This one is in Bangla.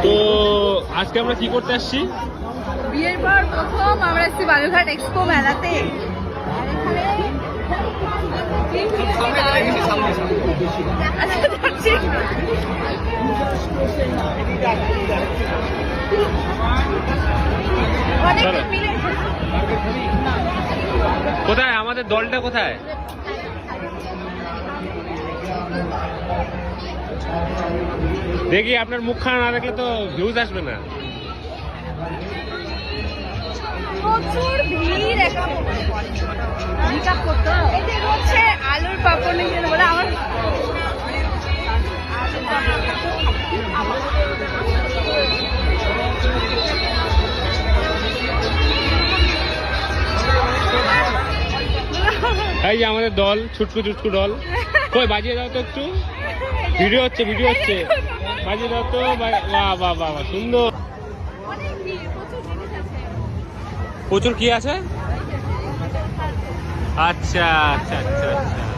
তো আজকে আমরা কি করতে আসছি? বিয়ের পর প্রথম আমরা এসেছি বালুরঘাট এক্সপো মেলাতে। কোথায় আমাদের দলটা কোথায়? দেখি আপনার মুখখানা না দেখলে তো ভিউজ আসবে না। প্রচুর ভিড় হচ্ছে আলুর পাপড় বলে আমার এই যে আমাদের দল, ছুটকু ছুটকু দল। কই বাজিয়ে দাও তো একটু, ভিডিও হচ্ছে বাজিয়ে দাও তো। বাহ বাহ বাহ, সুন্দর। প্রচুর কি আছে? আচ্ছা আচ্ছা আচ্ছা আচ্ছা।